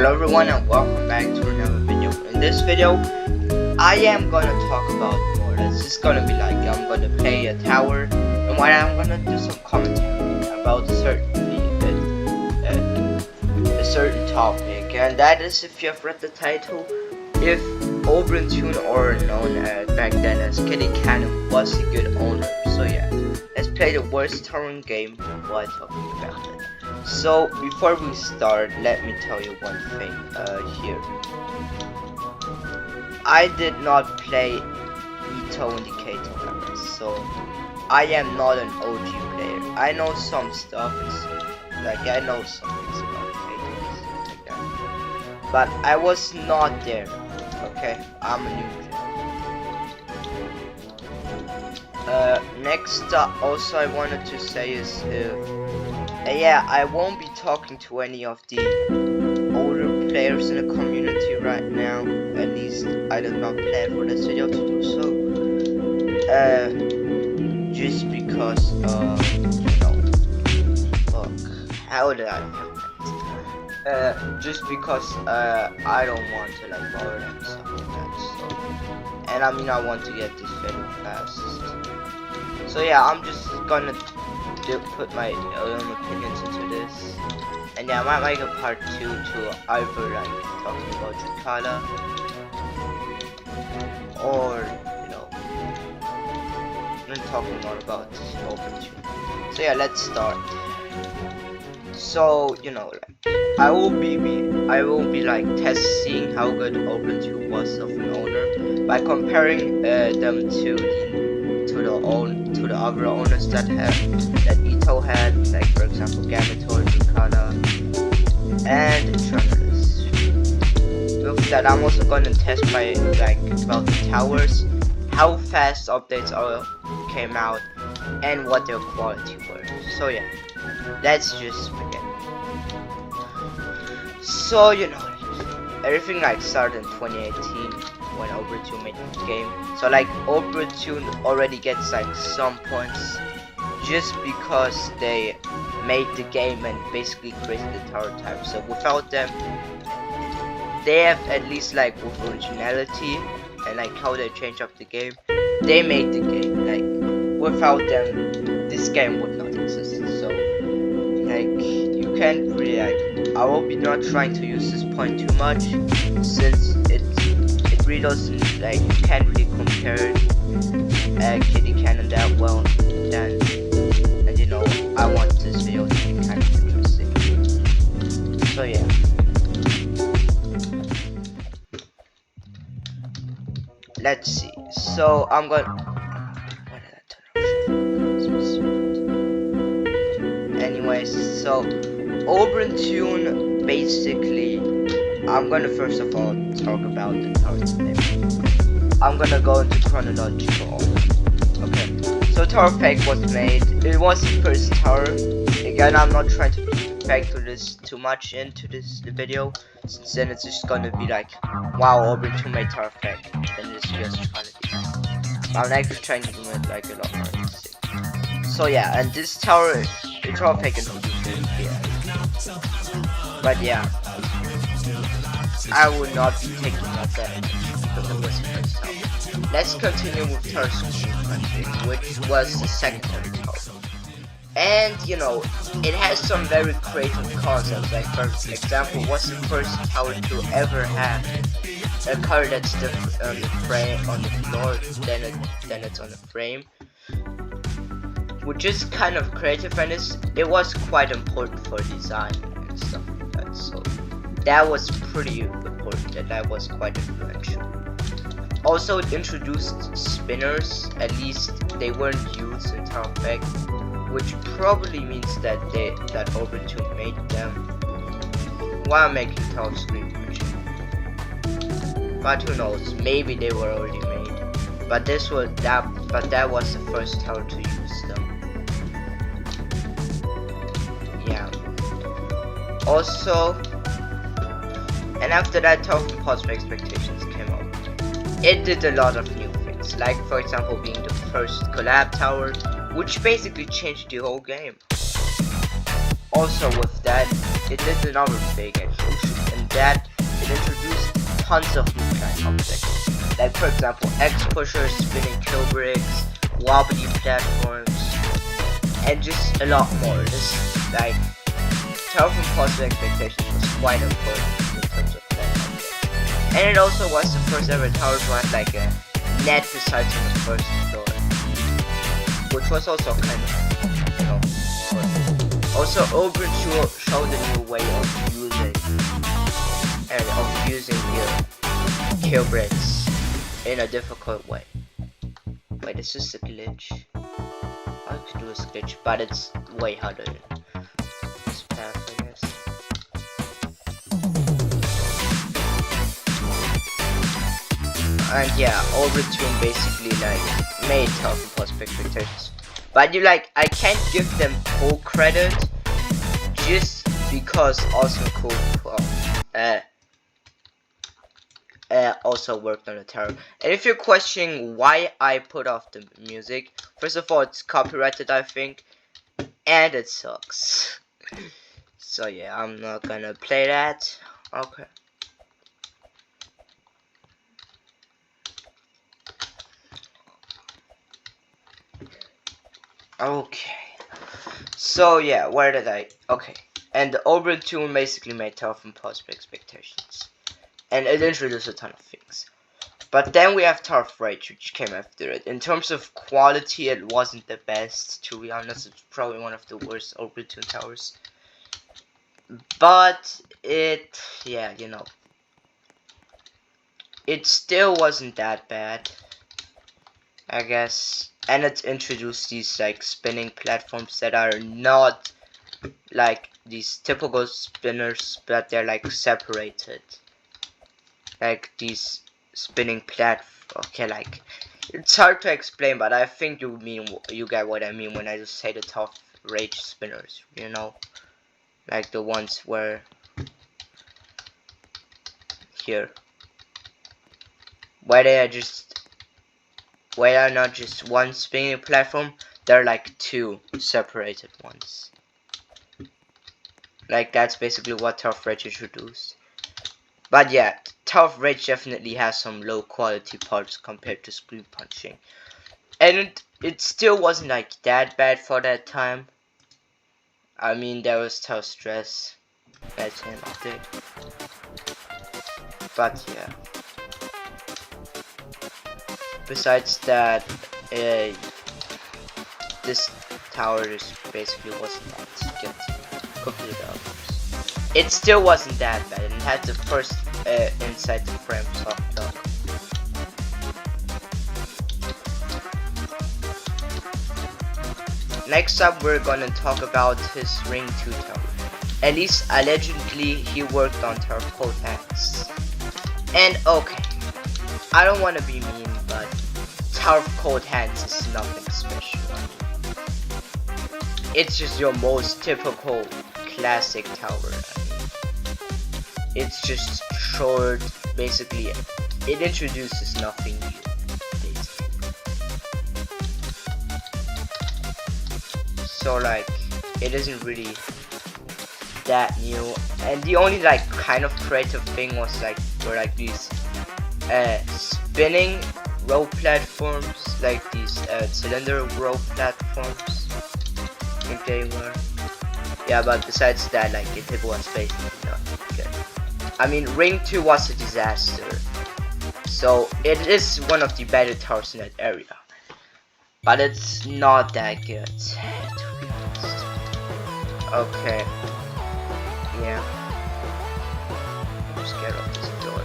Hello everyone and welcome back to another video. In this video, I am gonna talk about more. It's just gonna be like I'm gonna play a tower, and while I'm gonna do some commentary about a certain topic, and that is, if you have read the title, if ObrenTune, or known back then as Kitty Cannon, was a good owner. So yeah, let's play the worst tower in game while talking about it. So before we start, let me tell you one thing here. I did not play Ito in the Kato era, so I am not an OG player. I know some stuff, I know some things about Kato and stuff like that, but I was not there. Okay, I'm a new player. Next, also I wanted to say is, yeah, I won't be talking to any of the older players in the community right now. At least I did not plan for this video to do so. Just because, how did I put that? Just because I don't want to like bother them and stuff like that. So, and I mean, I want to get this video fast. So yeah, I'm just gonna put my own opinions into this, and yeah, I might make a part 2 to either like talking about Jakarta, or talking more about ObrenTune. So yeah, let's start. So I will be like seeing how good ObrenTune was of an owner by comparing them to the other owners that Ito had, like for example Gamator, Jakarta, and Journalist. With that, I'm also gonna test my about the towers, how fast updates came out, and what their quality were. So yeah, let's just begin. So everything started in 2018 when ObrenTune made the game. So ObrenTune already gets some points just because they made the game and basically created the tower type. So without them, they have at least with originality and how they change up the game, they made the game. Without them, this game would not exist. So you can't really I will be not trying to use this point too much, since it really doesn't you can't really compare Kitty Cannon that well. And I want this video to be kind of interesting. So yeah. Let's see. So I'm gonna. Why did I turn off? Anyways, so ObrenTune, basically, I'm gonna first of all talk about the tower today. I'm gonna go into chronological order. Okay, so Tower Fake was made. It was the first tower. Again, I'm not trying to factor this too much into this video, since then it's just gonna be wow, ObrenTune made Tower Fake, then it's just trying to be. I'm actually trying to do it a lot more interesting. So yeah, and this tower, the Tower Fake is here. But yeah, I would not be taking that because it was the first tower. Let's continue with Tower Screen Country, which was the secondary tower. And it has some very creative concepts. For example, what's the first tower to ever have a car that's different on the frame, on the floor, then it's on the frame, which is kind of creative, and it was quite important for design and stuff like that. So that was pretty important, and that was quite influential. Also, it introduced spinners. At least they weren't used in Tower Fake, which probably means that ObrenTune made them while making Tower Screen Country. But who knows? Maybe they were already made. But that was the first tower to use them. Yeah. Also, and after that, Tower from Positive Expectations came out. It did a lot of new things, for example being the first collab tower, which basically changed the whole game. Also with that, it did another thing, and that, it introduced tons of new kind objects. Like for example, X-pushers, spinning kill bricks, wobbly platforms, and just a lot more. This, like, Terraform Positive Expectations was quite important in terms of that object. And it also was the first ever tower to have like a net besides on the first floor, which was also kind of, you know, good. Also, ObrenTune showed a new way of using your kill bricks in a difficult way. Wait, is this a glitch? I could do this glitch, but it's way harder than this path, I guess. And yeah, ObrenTune basically like made Terraform Positive Expectations. But you like, I can't give them full credit just because Awesome Cool also worked on the tower. And if you're questioning why I put off the music, first of all, it's copyrighted, I think, and it sucks. So yeah, I'm not gonna play that. Okay. Okay. So yeah, where did I? Okay. And the ObrenTune basically made Terraform Positive Expectations. And it introduced a ton of things. But then we have Tower of Rage, which came after it. In terms of quality, it wasn't the best, to be honest. It's probably one of the worst ObrenTune towers. But it, yeah, you know, it still wasn't that bad, I guess. And it introduced these like spinning platforms that are not like these typical spinners, but they're like separated. Like these spinning platforms. Okay, like it's hard to explain, but I think you get what I mean when I just say the tough rage spinners. You know, like the ones where here, where they are not just one spinning platform. They're like two separated ones. Like that's basically what Tough Rage introduced. But yeah, Tough Rage definitely has some low quality parts compared to screen punching. And it still wasn't like that bad for that time. I mean, there was Tough Stress. That's an update. But yeah. Besides that, this tower just basically wasn't that good. Complete albums. It still wasn't that bad, and it had the first inside the frame soft lock. Next up, we're gonna talk about his Ring 2 tower. At least allegedly he worked on Tower of Cold Hands. And okay, I don't want to be mean, but Tower of Cold Hands is nothing special. It's just your most typical classic tower. It's just short, basically. It introduces nothing new, basically. So like, it isn't really that new. And the only like kind of creative thing was like, were like these spinning row platforms, like these cylinder row platforms. I think they were. Yeah, but besides that, like it was basically not good. I mean, Ring 2 was a disaster, so it is one of the better towers in that area, but it's not that good, to be honest. Okay, yeah, I'm scared of this door.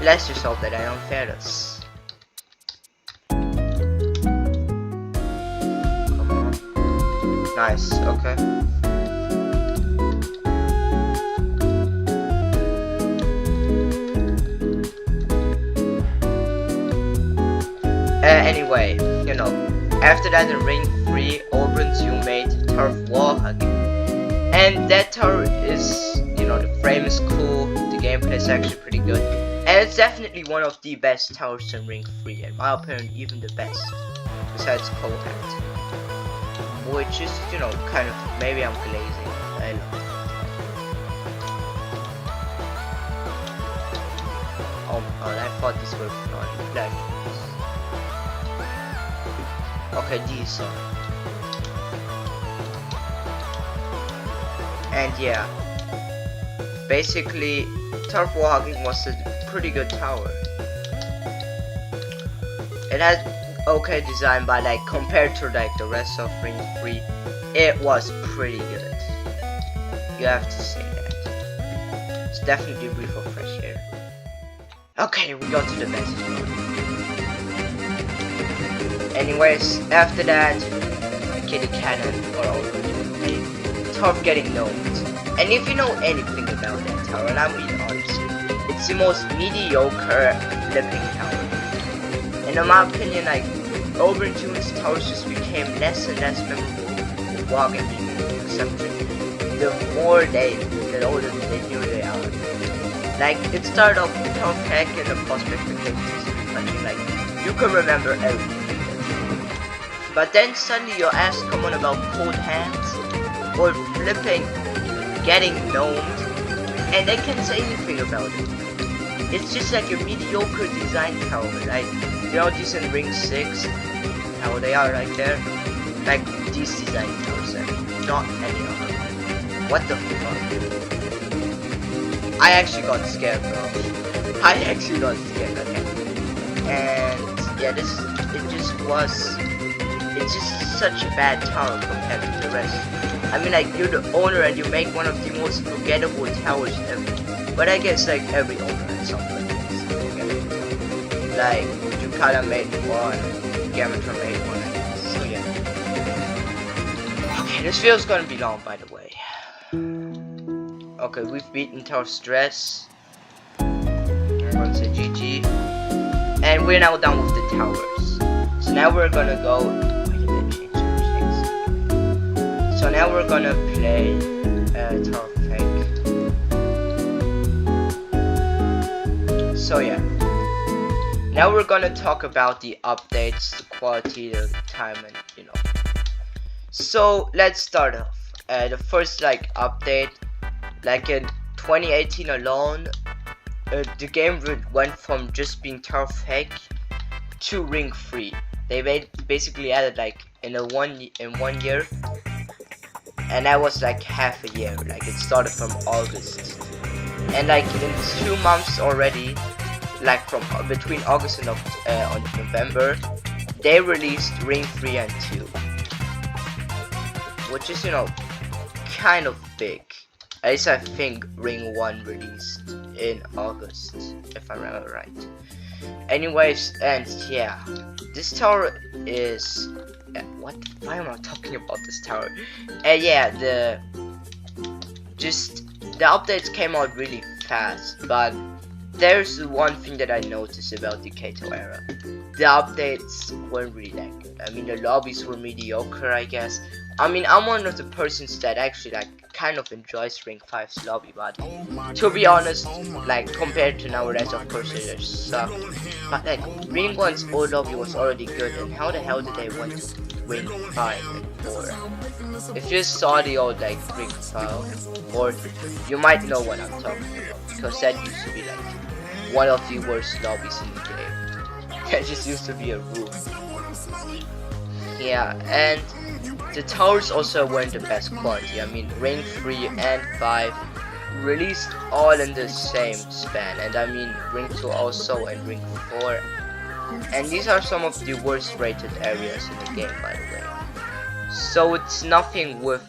Bless yourself that I don't fail this. Nice, okay. Anyway, you know, after that in Ring 3, ObrenTune made Turf Wall Hugging. And that tower is, you know, the frame is cool, the gameplay is actually pretty good. And it's definitely one of the best towers in Ring 3, in my opinion, even the best, besides Cold Hat. Which is, you know, kind of, maybe I'm glazing. I love it. Oh my god, I thought this was not flash. Okay, these are. And yeah, basically, Turf Warhogging was a pretty good tower. It had okay design, but like compared to like the rest of Ring 3, it was pretty good. You have to say that. It's definitely a breath of fresh air. Okay, we got to the best one. Anyways, after that, Kitty Cannon or ObrenTune A, Turf getting gnomed. And if you know anything about that tower, and I'm being honest, it's the most mediocre flipping tower. And in my opinion, like, ObrenTune's towers just became less and less memorable with walking accepted the more they get older they knew they are. Like, it started off with Turf Hack and the prospective activities, like, you can remember everything. But then suddenly your ass come on about cold hands, or flipping, getting gnomed, and they can't say anything about it. It's just like a mediocre design tower, like, you know, these in Ring 6, how they are right there, like these design towers, and not any other. What the fuck? I actually got scared, bro. I actually got scared, okay. And yeah, it's just such a bad tower compared to the rest. I mean, like, you're the owner and you make one of the most forgettable towers ever. But I guess like every owner at some point is forgettable. Like, Ducala made one, Gamatron made one, I guess. So yeah. Okay, this video's gonna be long, by the way. Okay, we've beaten Tower Stress. I'm gonna say GG. And we're now done with the towers. So now we're gonna go. So now we're gonna play Tower Fake. So yeah. Now we're gonna talk about the updates, the quality, the time, and you know. So let's start off. The first like update, like in 2018 alone, the game went from just being Tower Fake to Ring 3. They basically added like in one year. And that was like half a year, like it started from August. And like in 2 months already, like from between August and on November, they released Ring 3 and 2. Which is, you know, kind of big. At least I think Ring 1 released in August, if I remember right. Anyways, and yeah, this tower is... why am I talking about this tower? Yeah, the updates came out really fast, but there's one thing that I noticed about the Kato era. The updates weren't really that good. I mean, the lobbies were mediocre, I guess. I mean, I'm one of the persons that actually like kind of enjoys Ring 5's lobby, but to be honest, like compared to nowadays, of course it suck. But like Ring 1's old lobby was already good, and how the hell did they want to Ring 5 and 4? If you saw the old like Ring 5, or you might know what I'm talking about, because that used to be like one of the worst lobbies in the game. That just used to be a rule. Yeah, and the towers also weren't the best quality. I mean, Ring 3 and 5 released all in the same span, and I mean Ring 2 also and Ring 4. And these are some of the worst rated areas in the game, by the way. So it's nothing with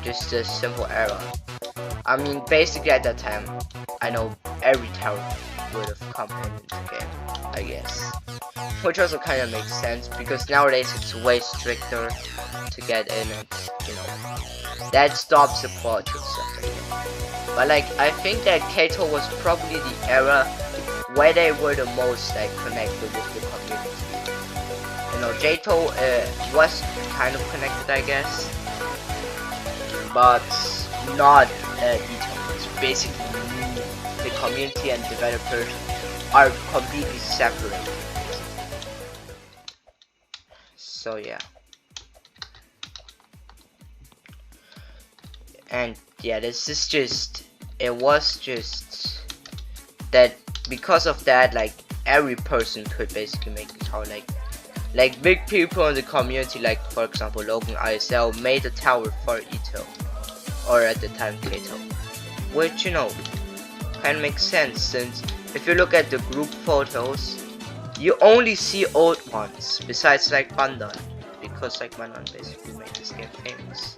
just a simple error. I mean, basically at that time, I know every tower would have come into the game, I guess. Which also kind of makes sense, because nowadays it's way stricter to get in, and you know, that stops the quality of stuff again. But like, I think that Kato was probably the era where they were the most like connected with the community. You know, Jato was kind of connected, I guess, but not Ito. It's basically the community and developers are completely separated. So yeah. And yeah, this is just, it was just that because of that, like every person could basically make a tower. Like big people in the community, like for example Logan ISL made a tower for Ito, or at the time Kato, which you know kind of makes sense, since if you look at the group photos you only see old ones besides like Bandan, because like Bandan basically made this game famous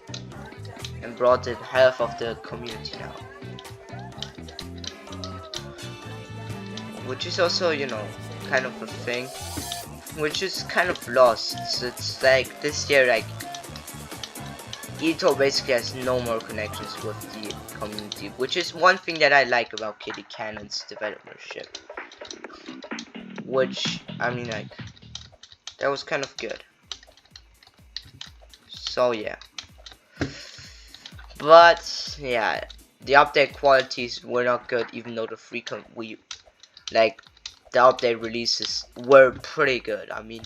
and brought in half of the community now, which is also, you know, kind of a thing which is kind of lost. So it's like this year, like Ito basically has no more connections with the community, which is one thing that I like about Kitty Cannon's developership, which I mean, like that was kind of good. So yeah, but yeah, the update qualities were not good, even though the the update releases were pretty good. I mean,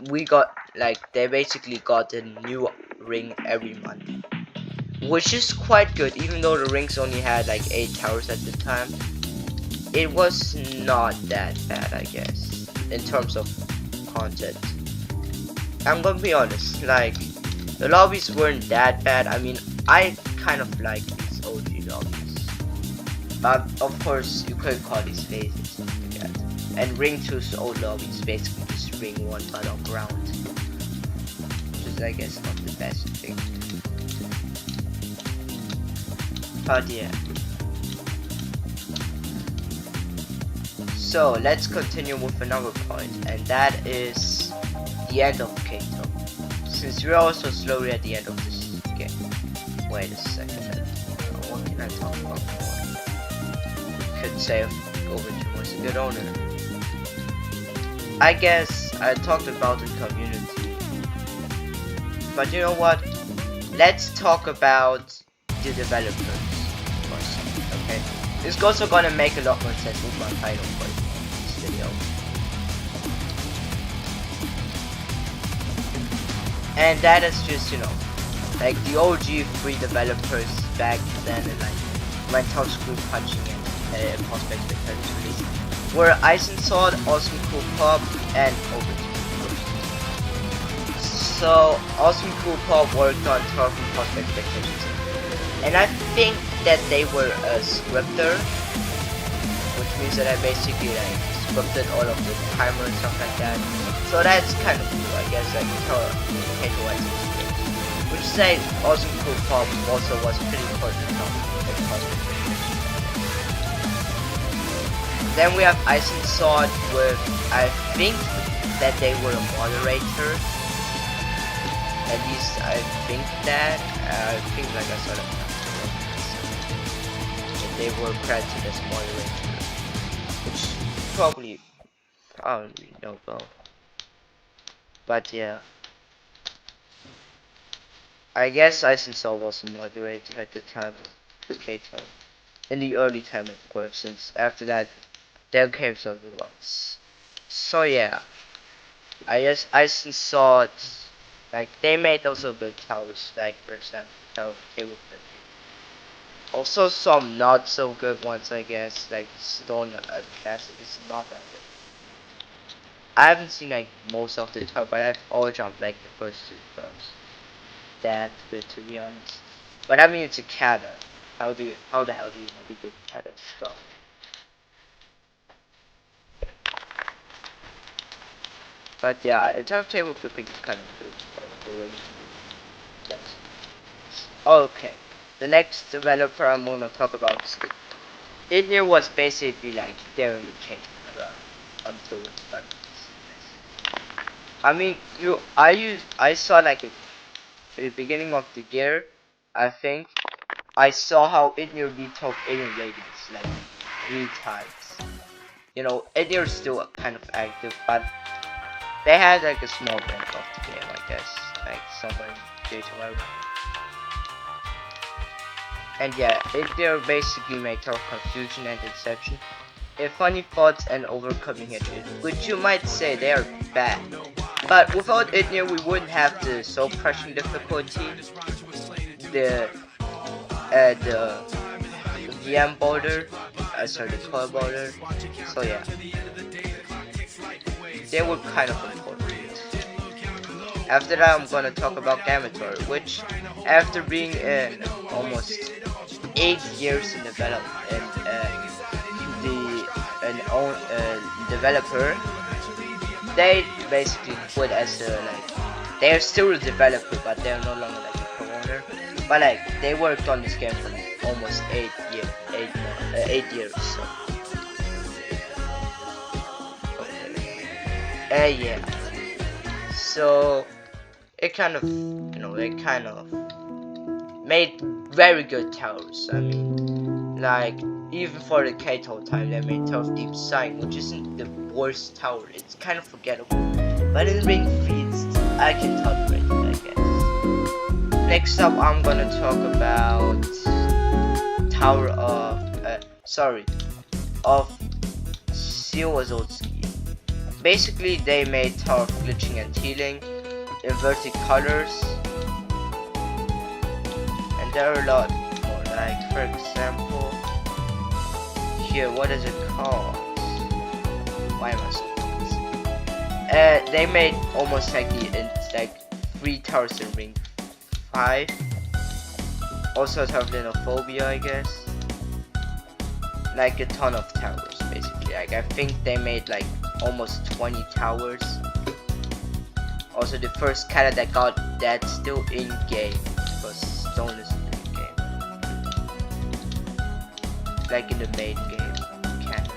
we got, like, they basically got a new ring every month, which is quite good, even though the rings only had like 8 towers at the time. It was not that bad, I guess, in terms of content. I'm gonna be honest, like, the lobbies weren't that bad. I mean, I kind of like these OG lobbies, but of course you could call these phases. And Ring 2's old lobbies basically just Ring 1 battleground, which is I guess not the best thing. But yeah. So let's continue with another point, and that is the end of Kato. Since we're also slowly at the end of this game. Wait a second. What can I talk about more? Could say ObrenTune was a good owner. I guess I talked about the community, but you know what? Let's talk about the developers for a second, okay? This is also gonna make a lot more sense with my title for this video. And that is just, you know, like the OG free developers back then, and like when Town Screw Punching and Prospect Spectators released, were Ice and Sword, Awesome Cool Pop, and ObrenTune. So Awesome Cool Pop worked on Turf and Prospect Spectators, and I think that they were a scripter, which means that I basically like scripted all of the timer and stuff like that. So that's kind of cool, I guess. Like which is like Awesome Cool Pop also was pretty important in Prospect. Then we have Ice and Sword with, I think that they were a moderator. At least I think that. I think like I saw that. They were credited as moderator. Which probably, I don't really know though. But yeah. I guess Ice and Sword was a moderator at the time of Kato. In the early time, of course, since after that there came some ones. So yeah, I guess Ice and Sword, like they made also good towers, like for example, Tower Cable. Also some not so good ones, I guess, like Stone Classic is not that good. I haven't seen like most of the tower, but I've all jumped like the first 2 first. That's good, to be honest. But I mean, it's a kata. How the hell do you know the good kata stuff? But yeah, a tough table flipping is kind of good. Yes. Okay, the next developer I'm gonna talk about is Idnir. Was basically like there in the chain until it started. I mean, I saw like at the beginning of the year, I think I saw how Idnir retook alien ratings like 3 times. You know, Idnir is still kind of active, but they had like a small bank of the game, I guess, like somewhere in J2. And yeah, they are basically make of confusion and deception. Funny thoughts and overcoming it, which you might say they are bad. But without it, we wouldn't have the soul crushing difficulty, the VM border, sorry, the color border. So yeah, they were kind of important. After that, I'm gonna talk about Gamatory, which, after being in almost 8 years in development, developer, they basically quit as a they're still a developer, but they're no longer like a co-owner. But they worked on this game for almost 8 years. So. Okay. Yeah. So it kind of, it kind of made very good towers. I mean, even for the Kato time, they made Tower of Deep Sight, which isn't the worst tower. It's kind of forgettable. But in Ring 3, I can tolerate it, I guess. Next up, I'm gonna talk about Tower of, of Siozotski. Basically, they made Tower of Glitching and Healing, inverted colors, and there are a lot more. For example, here, what is it called? Why am I so confused? They made almost like 3 towers in Ring 5. Also, Tower of Linophobia, I guess. A ton of towers, basically. I think they made almost 20 towers. Also, the first Kata that got that still in game, because Stone is in the game. In the main game, Kata.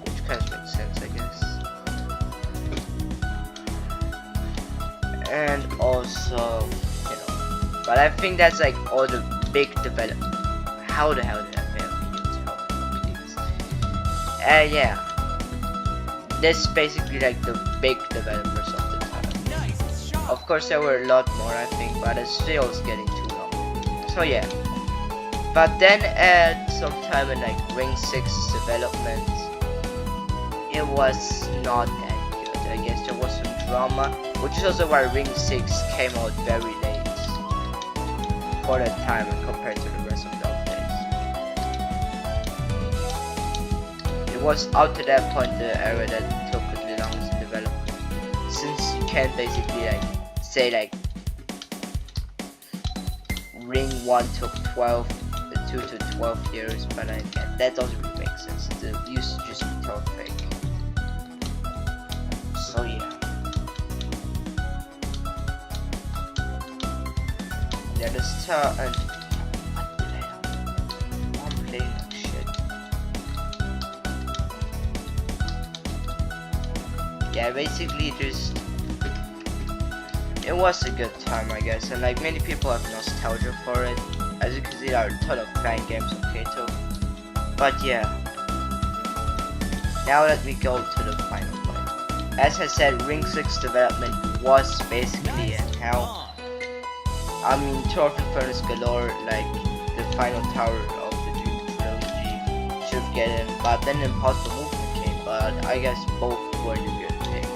Which kind of makes sense, I guess. And also, but I think that's all the big development. How the hell did I fail? Yeah. This is basically the big developers of the time. Of course, there were a lot more, I think, but it still is getting too long. So yeah. But then at some time in Ring 6 development, it was not that good. I guess there was some drama, which is also why Ring 6 came out very late for that time compared to the rest of the updates. It was out to that point the era that took the longest to develop, since you can't basically say Ring 1 took 2 to 12 years, but that doesn't really make sense. It used to just be fake. So yeah. Yeah, this tower and I'm playing shit. Yeah, basically it was a good time, I guess, and many people have nostalgia for it. As you can see, there are a ton of fan games of Kato. But yeah. Now let me go to the final point. As I said, Ring 6 development was basically in hell. I mean, Tower of Infernus galore, the final tower of the Dream Trilogy should get in, but then Impossible Movement came, but I guess both were a good pick.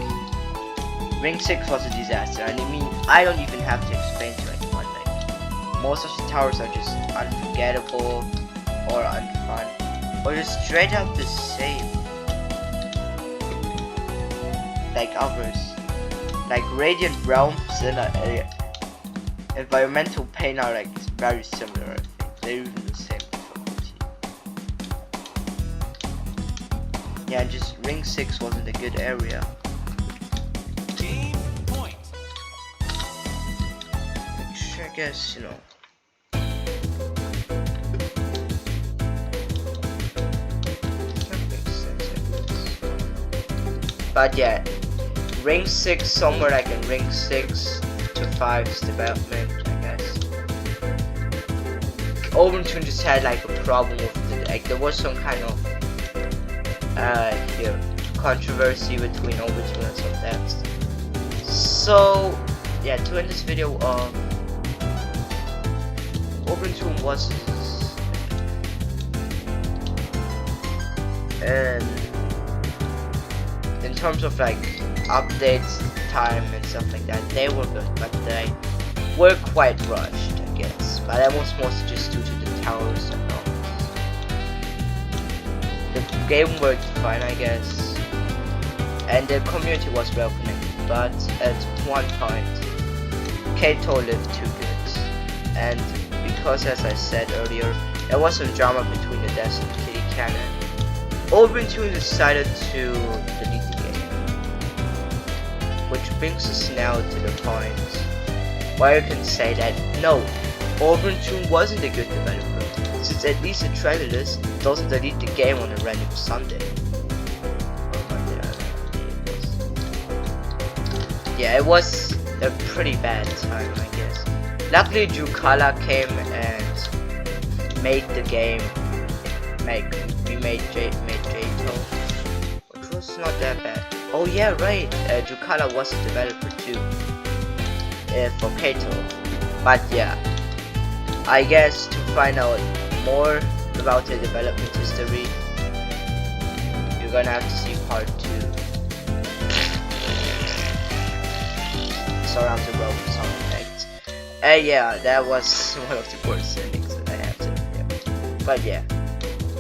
Ring 6 was a disaster, and I mean, I don't even have to explain to anyone. Most of the towers are just unforgettable or unfun, or just straight up the same. Others, Radiant Realms and Environmental Pain are very similar. I think they're even the same difficulty. Yeah, just Ring 6 wasn't a good area. Game point. Which I guess, But yeah, Ring 6 somewhere in Ring 6 to 5's development, I guess. ObrenTune just had a problem with it. There was some kind of controversy between ObrenTune and some devs. So yeah, to end this video, ObrenTune was, and in terms of like updates, time and stuff like that, they were good, but they were quite rushed, I guess. But that was mostly just due to the towers and all. The game worked fine, I guess, and the community was well connected. But at one point, Kato lived too good, and because, as I said earlier, there was some drama between the Death and Kitty Cannon, ObrenTune decided to delete the game. Which brings us now to the point where you can say that no, ObrenTune wasn't a good developer, since at least the trailer list doesn't delete the game on a random Sunday. Yeah, it was a pretty bad time, I guess. Luckily, Jucala came and made the game. We made J-To, which was not that bad. Oh yeah, right. Jucala was a developer too, for Kato. But yeah, I guess to find out more about the development history, you're gonna have to see part 2. Surround the rope sound effects. Yeah, that was one of the worst endings that I have to do. But yeah,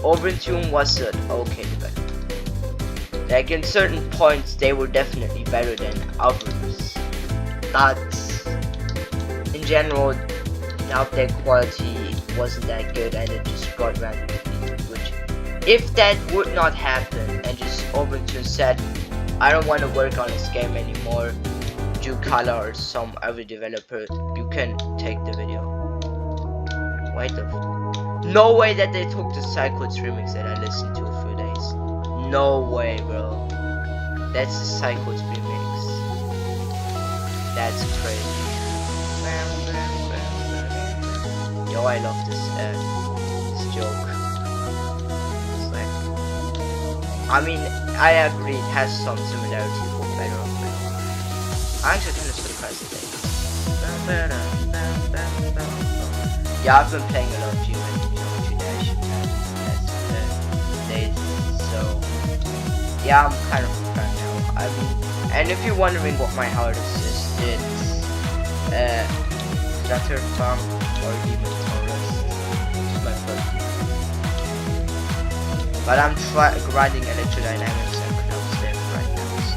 ObrenTune was an okay developer. Like in certain points, they were definitely better than others. But in general, the update quality wasn't that good, and it just got randomly deleted. Which, if that would not happen, and just ObrenTune said, "I don't want to work on this game anymore," Jucala or some other developer, you can take the video. Wait the no way that they took the Psycho's remix that I listened to a few days. No way, bro. That's the Psycho's remix. That's crazy. Yo, I love this joke. It's like, I mean, I agree it has some similarities for better or worse. I'm actually kind of surprised at that. Yeah, I've been playing a lot of Geometry Dash days, so yeah, I'm kind of a fan now. I mean, and if you're wondering what my hardest is, it's Flutter Farm or Demon Taurus. It's my first. But I'm grinding Electrodynamics and Cloud Step right now, so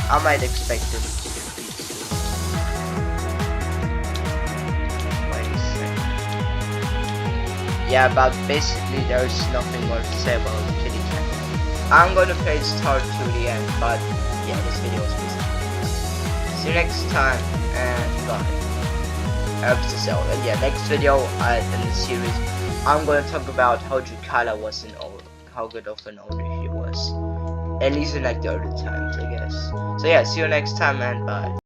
I might expect them to decrease soon. Wait a second. Yeah, but basically there's nothing more to say about Kitty Cat. I'm gonna play Star to the end, but yeah, this video is basically. See you next time, and bye. And yeah, next video in the series, I'm gonna talk about how Jucala was how good of an owner he was. At least in like the early times, I guess. So yeah, see you next time, and bye.